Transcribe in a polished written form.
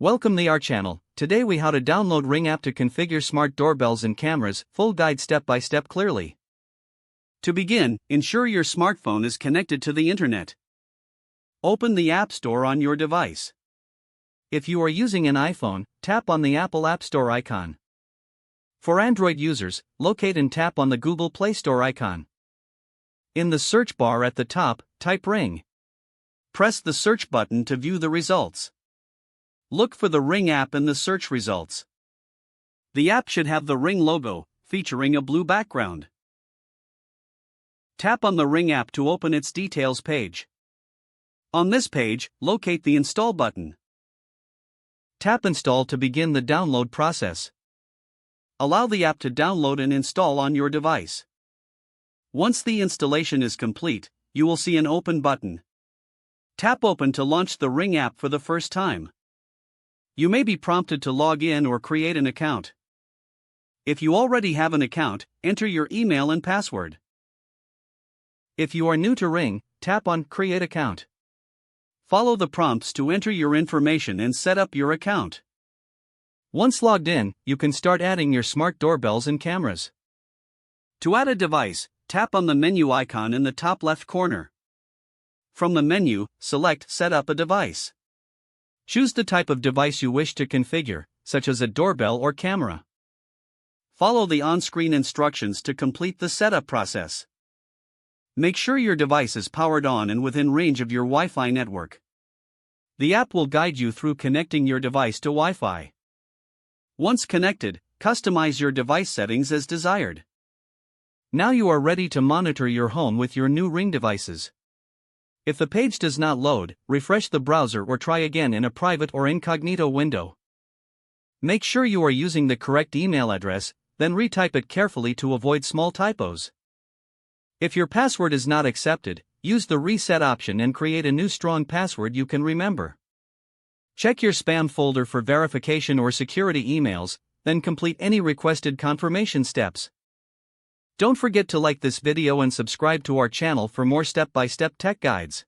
Welcome to our channel. Today we how to download Ring app to configure smart doorbells and cameras, full guide step by step clearly. To begin, ensure your smartphone is connected to the internet. Open the App Store on your device. If you are using an iPhone, tap on the Apple App Store icon. For Android users, locate and tap on the Google Play Store icon. In the search bar at the top, type Ring. Press the search button to view the results. Look for the Ring app in the search results. The app should have the Ring logo, featuring a blue background. Tap on the Ring app to open its details page. On this page, locate the Install button. Tap Install to begin the download process. Allow the app to download and install on your device. Once the installation is complete, you will see an Open button. Tap Open to launch the Ring app for the first time. You may be prompted to log in or create an account. If you already have an account, enter your email and password. If you are new to Ring, tap on Create Account. Follow the prompts to enter your information and set up your account. Once logged in, you can start adding your smart doorbells and cameras. To add a device, tap on the menu icon in the top left corner. From the menu, select Set up a device. Choose the type of device you wish to configure, such as a doorbell or camera. Follow the on-screen instructions to complete the setup process. Make sure your device is powered on and within range of your Wi-Fi network. The app will guide you through connecting your device to Wi-Fi. Once connected, customize your device settings as desired. Now you are ready to monitor your home with your new Ring devices. If the page does not load, refresh the browser or try again in a private or incognito window. Make sure you are using the correct email address, then retype it carefully to avoid small typos. If your password is not accepted, use the reset option and create a new strong password you can remember. Check your spam folder for verification or security emails, then complete any requested confirmation steps. Don't forget to like this video and subscribe to our channel for more step-by-step tech guides.